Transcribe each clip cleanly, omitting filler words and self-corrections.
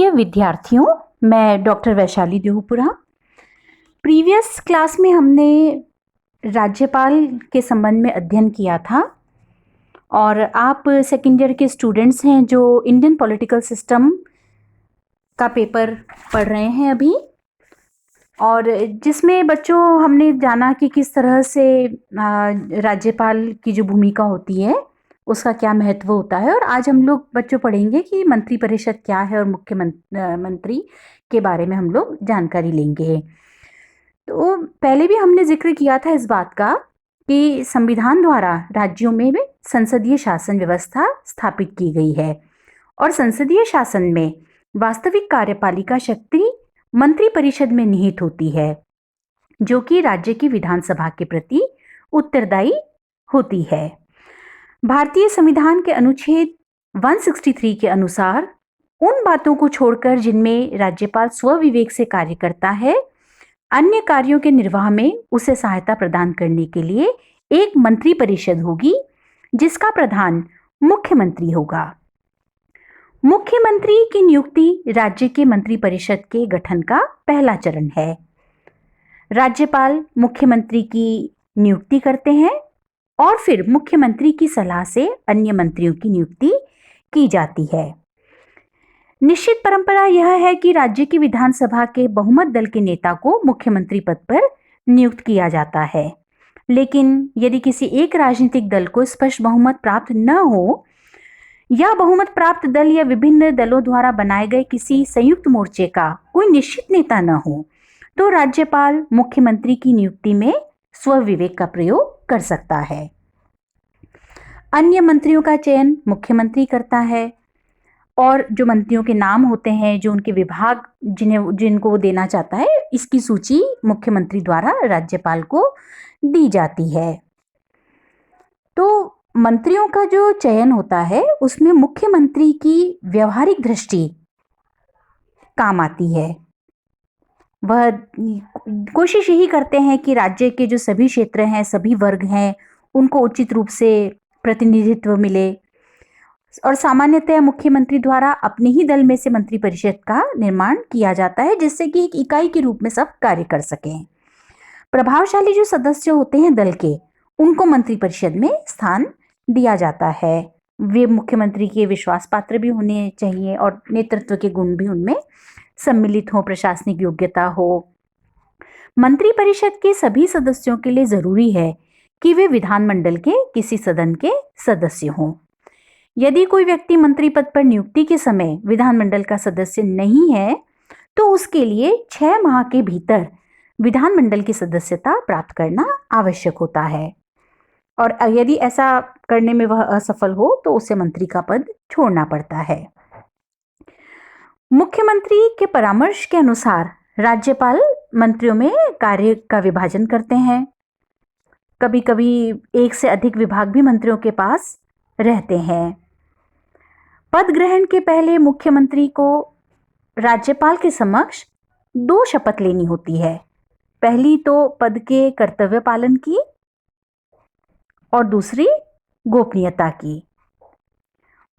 प्रिय विद्यार्थियों, मैं डॉक्टर वैशाली देहुपुरा। प्रीवियस क्लास में हमने राज्यपाल के संबंध में अध्ययन किया था और आप सेकेंड ईयर के स्टूडेंट्स हैं जो इंडियन पॉलिटिकल सिस्टम का पेपर पढ़ रहे हैं अभी, और जिसमें बच्चों हमने जाना कि किस तरह से राज्यपाल की जो भूमिका होती है उसका क्या महत्व होता है। और आज हम लोग बच्चों पढ़ेंगे कि मंत्रिपरिषद क्या है और मुख्यमंत्री के बारे में हम लोग जानकारी लेंगे। तो पहले भी हमने जिक्र किया था इस बात का कि संविधान द्वारा राज्यों में भी संसदीय शासन व्यवस्था स्थापित की गई है और संसदीय शासन में वास्तविक कार्यपालिका शक्ति मंत्रिपरिषद में निहित होती है, जो कि राज्य की विधानसभा के प्रति उत्तरदायी होती है। भारतीय संविधान के अनुच्छेद 163 के अनुसार उन बातों को छोड़कर जिनमें राज्यपाल स्वविवेक से कार्य करता है, अन्य कार्यों के निर्वाह में उसे सहायता प्रदान करने के लिए एक मंत्रिपरिषद होगी जिसका प्रधान मुख्यमंत्री होगा। मुख्यमंत्री की नियुक्ति राज्य के मंत्रिपरिषद के गठन का पहला चरण है। राज्यपाल मुख्यमंत्री की नियुक्ति करते हैं और फिर मुख्यमंत्री की सलाह से अन्य मंत्रियों की नियुक्ति की जाती है। निश्चित परंपरा यह है कि राज्य की विधानसभा के बहुमत दल के नेता को मुख्यमंत्री पद पर नियुक्त किया जाता है, लेकिन यदि किसी एक राजनीतिक दल को स्पष्ट बहुमत प्राप्त न हो या बहुमत प्राप्त दल या विभिन्न दलों द्वारा बनाए गए किसी संयुक्त मोर्चे का कोई निश्चित नेता न हो, तो राज्यपाल मुख्यमंत्री की नियुक्ति में स्वविवेक का प्रयोग कर सकता है। अन्य मंत्रियों का चयन मुख्यमंत्री करता है और जो मंत्रियों के नाम होते हैं, जो उनके विभाग जिनको वो देना चाहता है, इसकी सूची मुख्यमंत्री द्वारा राज्यपाल को दी जाती है। तो मंत्रियों का जो चयन होता है उसमें मुख्यमंत्री की व्यवहारिक दृष्टि काम आती है। वह कोशिश यही करते हैं कि राज्य के जो सभी क्षेत्र हैं, सभी वर्ग हैं, उनको उचित रूप से प्रतिनिधित्व मिले और सामान्यतः मुख्यमंत्री द्वारा अपने ही दल में से मंत्रिपरिषद का निर्माण किया जाता है, जिससे कि एक इकाई के रूप में सब कार्य कर सकें। प्रभावशाली जो सदस्य होते हैं दल के, उनको मंत्रिपरिषद में स्थान दिया जाता है। वे मुख्यमंत्री के विश्वास पात्र भी होने चाहिए और नेतृत्व के गुण भी उनमें सम्मिलित हो, प्रशासनिक योग्यता हो। मंत्रिपरिषद के सभी सदस्यों के लिए जरूरी है कि वे विधानमंडल के किसी सदन के सदस्य हों। यदि कोई व्यक्ति मंत्री पद पर नियुक्ति के समय विधानमंडल का सदस्य नहीं है, तो उसके लिए 6 माह के भीतर विधानमंडल की सदस्यता प्राप्त करना आवश्यक होता है और यदि ऐसा करने में वह असफल हो तो उसे मंत्री का पद छोड़ना पड़ता है। मुख्यमंत्री के परामर्श के अनुसार राज्यपाल मंत्रियों में कार्य का विभाजन करते हैं। कभी कभी एक से अधिक विभाग भी मंत्रियों के पास रहते हैं। पद ग्रहण के पहले मुख्यमंत्री को राज्यपाल के समक्ष 2 शपथ लेनी होती है। पहली तो पद के कर्तव्य पालन की और दूसरी गोपनीयता की।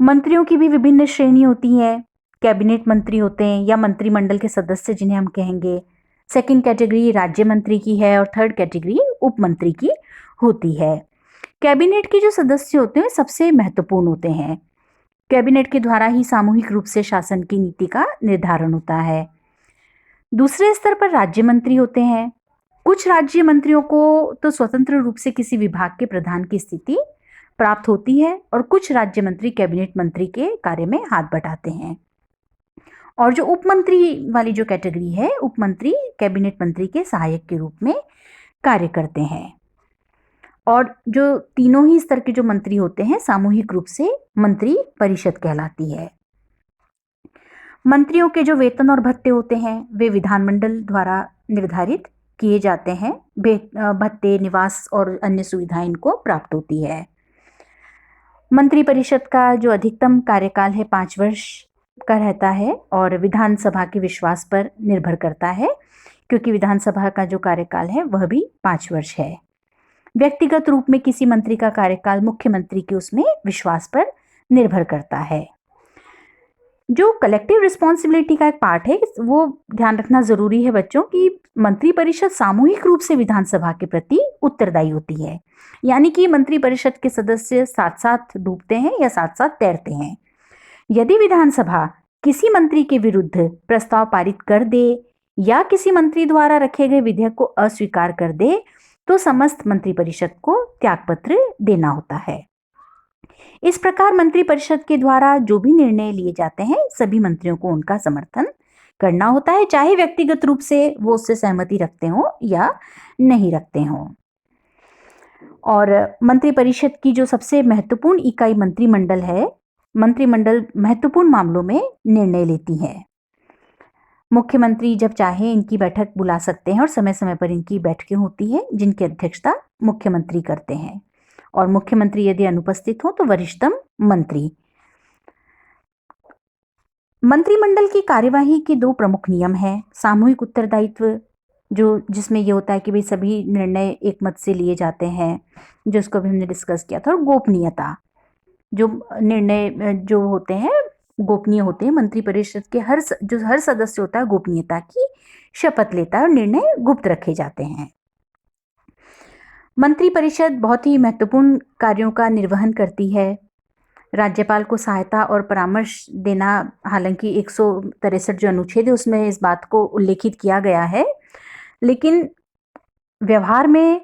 मंत्रियों की भी विभिन्न श्रेणी होती हैं। कैबिनेट मंत्री होते हैं या मंत्रिमंडल के सदस्य जिन्हें हम कहेंगे। सेकंड कैटेगरी राज्य मंत्री की है और थर्ड कैटेगरी उप मंत्री की होती है। कैबिनेट के जो सदस्य होते हैं सबसे महत्वपूर्ण होते हैं। कैबिनेट के द्वारा ही सामूहिक रूप से शासन की नीति का निर्धारण होता है। दूसरे स्तर पर राज्य मंत्री होते हैं। कुछ राज्य मंत्रियों को तो स्वतंत्र रूप से किसी विभाग के प्रधान की स्थिति प्राप्त होती है और कुछ राज्य मंत्री कैबिनेट मंत्री के कार्य में हाथ बटाते हैं। और जो उप मंत्री वाली जो कैटेगरी है, उप मंत्री कैबिनेट मंत्री के सहायक के रूप में कार्य करते हैं। और जो तीनों ही स्तर के जो मंत्री होते हैं सामूहिक रूप से मंत्री परिषद कहलाती है। मंत्रियों के जो वेतन और भत्ते होते हैं वे विधानमंडल द्वारा निर्धारित किए जाते हैं। भत्ते, निवास और अन्य सुविधाएं इनको प्राप्त होती है। मंत्रिपरिषद का जो अधिकतम कार्यकाल है 5 वर्ष का रहता है और विधानसभा के विश्वास पर निर्भर करता है, क्योंकि विधानसभा का जो कार्यकाल है वह भी 5 वर्ष है। व्यक्तिगत रूप में किसी मंत्री का कार्यकाल मुख्यमंत्री के उसमें विश्वास पर निर्भर करता है। जो कलेक्टिव रिस्पॉन्सिबिलिटी का एक पार्ट है वो ध्यान रखना जरूरी है बच्चों कि मंत्रिपरिषद सामूहिक रूप से विधानसभा के प्रति उत्तरदायी होती है। यानी कि मंत्रिपरिषद के सदस्य साथ साथ डूबते हैं या साथ साथ तैरते हैं। यदि विधानसभा किसी मंत्री के विरुद्ध प्रस्ताव पारित कर दे या किसी मंत्री द्वारा रखे गए विधेयक को अस्वीकार कर दे तो समस्त मंत्रिपरिषद को त्यागपत्र देना होता है। इस प्रकार मंत्रिपरिषद के द्वारा जो भी निर्णय लिए जाते हैं सभी मंत्रियों को उनका समर्थन करना होता है, चाहे व्यक्तिगत रूप से वो उससे सहमति रखते हो या नहीं रखते हो। और मंत्रिपरिषद की जो सबसे महत्वपूर्ण इकाई मंत्रिमंडल है, मंत्रिमंडल महत्वपूर्ण मामलों में निर्णय लेती है। मुख्यमंत्री जब चाहे इनकी बैठक बुला सकते हैं और समय समय पर इनकी बैठकें होती है जिनकी अध्यक्षता मुख्यमंत्री करते हैं। और मुख्यमंत्री यदि अनुपस्थित हो तो वरिष्ठतम मंत्री। मंत्रिमंडल की कार्यवाही के दो प्रमुख नियम हैं। सामूहिक उत्तरदायित्व जिसमें ये होता है कि भाई सभी निर्णय एक मत से लिए जाते हैं, जिसको भी हमने डिस्कस किया था। और गोपनीयता, जो निर्णय जो होते हैं गोपनीय होते हैं। मंत्रिपरिषद के हर सदस्य होता है गोपनीयता की शपथ लेता है और निर्णय गुप्त रखे जाते हैं। मंत्रिपरिषद बहुत ही महत्वपूर्ण कार्यों का निर्वहन करती है। राज्यपाल को सहायता और परामर्श देना, हालांकि 163 जो अनुच्छेद है उसमें इस बात को उल्लेखित किया गया है, लेकिन व्यवहार में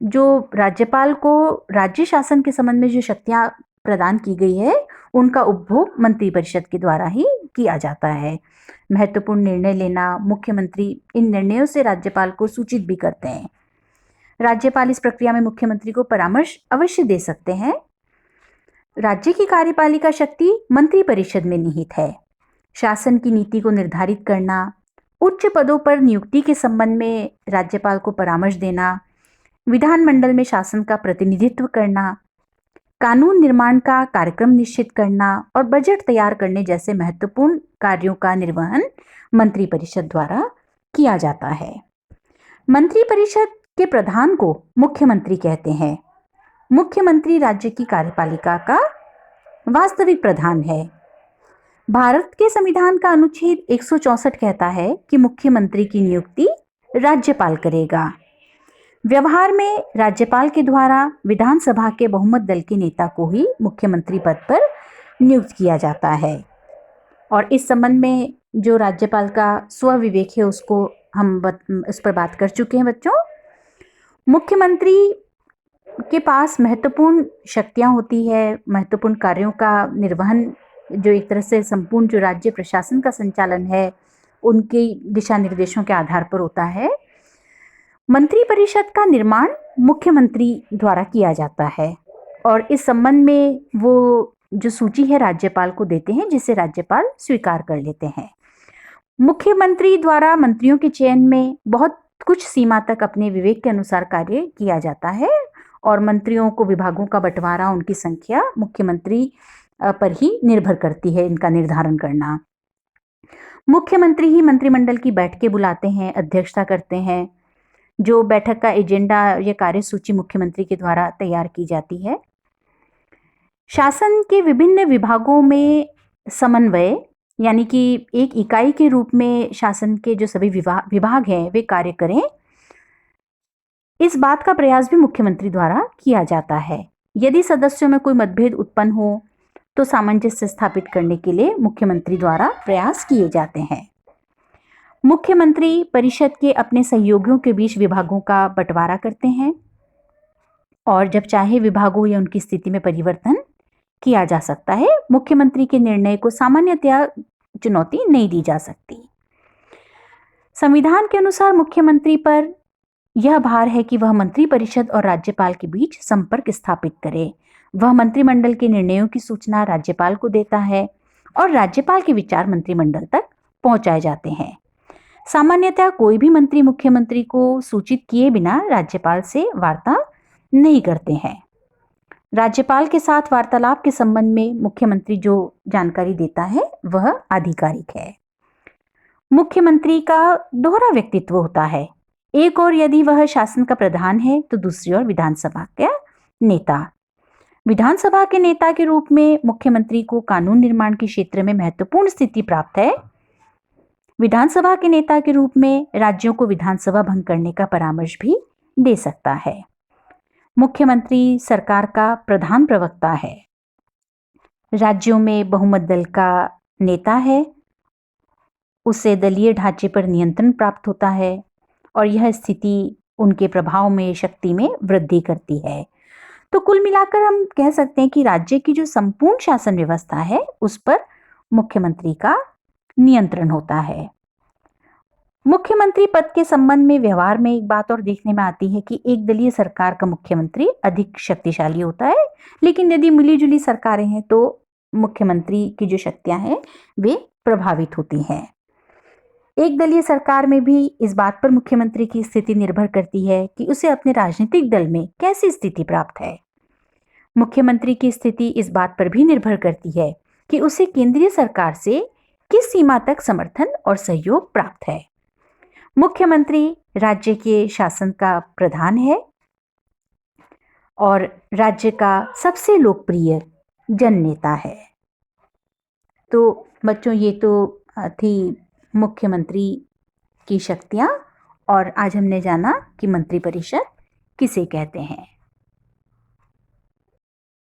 जो राज्यपाल को राज्य शासन के संबंध में जो शक्तियां प्रदान की गई है उनका उपभोग मंत्रिपरिषद के द्वारा ही किया जाता है। महत्वपूर्ण निर्णय लेना, मुख्यमंत्री इन निर्णयों से राज्यपाल को सूचित भी करते हैं। राज्यपाल इस प्रक्रिया में मुख्यमंत्री को परामर्श अवश्य दे सकते हैं। राज्य की कार्यपालिका शक्ति मंत्रिपरिषद में निहित है। शासन की नीति को निर्धारित करना, उच्च पदों पर नियुक्ति के संबंध में राज्यपाल को परामर्श देना, विधानमंडल में शासन का प्रतिनिधित्व करना, कानून निर्माण का कार्यक्रम निश्चित करना और बजट तैयार करने जैसे महत्वपूर्ण कार्यों का निर्वहन मंत्रिपरिषद द्वारा किया जाता है। मंत्रिपरिषद के प्रधान को मुख्यमंत्री कहते हैं। मुख्यमंत्री राज्य की कार्यपालिका का वास्तविक प्रधान है। भारत के संविधान का अनुच्छेद 164 कहता है कि मुख्यमंत्री की नियुक्ति राज्यपाल करेगा। व्यवहार में राज्यपाल के द्वारा विधानसभा के बहुमत दल के नेता को ही मुख्यमंत्री पद पर नियुक्त किया जाता है। और इस संबंध में जो राज्यपाल का स्वविवेक है उसको हम इस पर बात कर चुके हैं बच्चों। मुख्यमंत्री के पास महत्वपूर्ण शक्तियां होती है, महत्वपूर्ण कार्यों का निर्वहन जो एक तरह से संपूर्ण जो राज्य प्रशासन का संचालन है उनके दिशा निर्देशों के आधार पर होता है। मंत्रिपरिषद का निर्माण मुख्यमंत्री द्वारा किया जाता है और इस संबंध में वो जो सूची है राज्यपाल को देते हैं जिसे राज्यपाल स्वीकार कर लेते हैं। मुख्यमंत्री द्वारा मंत्रियों के चयन में बहुत कुछ सीमा तक अपने विवेक के अनुसार कार्य किया जाता है और मंत्रियों को विभागों का बंटवारा, उनकी संख्या मुख्यमंत्री पर ही निर्भर करती है इनका निर्धारण करना। मुख्यमंत्री ही मंत्रिमंडल की बैठकें बुलाते हैं, अध्यक्षता करते हैं। जो बैठक का एजेंडा या कार्यसूची मुख्यमंत्री के द्वारा तैयार की जाती है। शासन के विभिन्न विभागों में समन्वय, यानी कि एक इकाई के रूप में शासन के जो सभी विभाग हैं वे कार्य करें, इस बात का प्रयास भी मुख्यमंत्री द्वारा किया जाता है। यदि सदस्यों में कोई मतभेद उत्पन्न हो तो सामंजस्य स्थापित करने के लिए मुख्यमंत्री द्वारा प्रयास किए जाते हैं। मुख्यमंत्री परिषद के अपने सहयोगियों के बीच विभागों का बंटवारा करते हैं और जब चाहे विभागों या उनकी स्थिति में परिवर्तन किया जा सकता है। मुख्यमंत्री के निर्णय को सामान्यतया चुनौती नहीं दी जा सकती। संविधान के अनुसार मुख्यमंत्री पर यह भार है कि वह मंत्रिपरिषद और राज्यपाल के बीच संपर्क स्थापित करे। वह मंत्रिमंडल के निर्णयों की सूचना राज्यपाल को देता है और राज्यपाल के विचार मंत्रिमंडल तक पहुंचाए जाते हैं। सामान्यतः कोई भी मंत्री मुख्यमंत्री को सूचित किए बिना राज्यपाल से वार्ता नहीं करते हैं। राज्यपाल के साथ वार्तालाप के संबंध में मुख्यमंत्री जो जानकारी देता है वह आधिकारिक है। मुख्यमंत्री का दोहरा व्यक्तित्व होता है। एक और यदि वह शासन का प्रधान है तो दूसरी ओर विधानसभा का नेता। विधानसभा के नेता के रूप में मुख्यमंत्री को कानून निर्माण के क्षेत्र में महत्वपूर्ण स्थिति प्राप्त है। विधानसभा के नेता के रूप में राज्यों को विधानसभा भंग करने का परामर्श भी दे सकता है। मुख्यमंत्री सरकार का प्रधान प्रवक्ता है। राज्यों में बहुमत दल का नेता है, उसे दलीय ढांचे पर नियंत्रण प्राप्त होता है और यह स्थिति उनके प्रभाव में, शक्ति में वृद्धि करती है। तो कुल मिलाकर हम कह सकते हैं कि राज्य की जो संपूर्ण शासन व्यवस्था है उस पर मुख्यमंत्री का नियंत्रण होता है। मुख्यमंत्री पद के संबंध में व्यवहार में एक बात और देखने में आती है कि एक दलीय सरकार का मुख्यमंत्री अधिक शक्तिशाली होता है, लेकिन यदि मिलीजुली सरकारें हैं तो मुख्यमंत्री की जो शक्तियां हैं वे प्रभावित होती हैं। एक दलीय सरकार में भी इस बात पर मुख्यमंत्री की स्थिति निर्भर करती है कि उसे अपने राजनीतिक दल में कैसी स्थिति प्राप्त है। मुख्यमंत्री की स्थिति इस बात पर भी निर्भर करती है कि उसे केंद्रीय सरकार से किस सीमा तक समर्थन और सहयोग प्राप्त है। मुख्यमंत्री राज्य के शासन का प्रधान है और राज्य का सबसे लोकप्रिय जननेता है। तो बच्चों, ये तो थी मुख्यमंत्री की शक्तियां, और आज हमने जाना कि मंत्रिपरिषद किसे कहते हैं।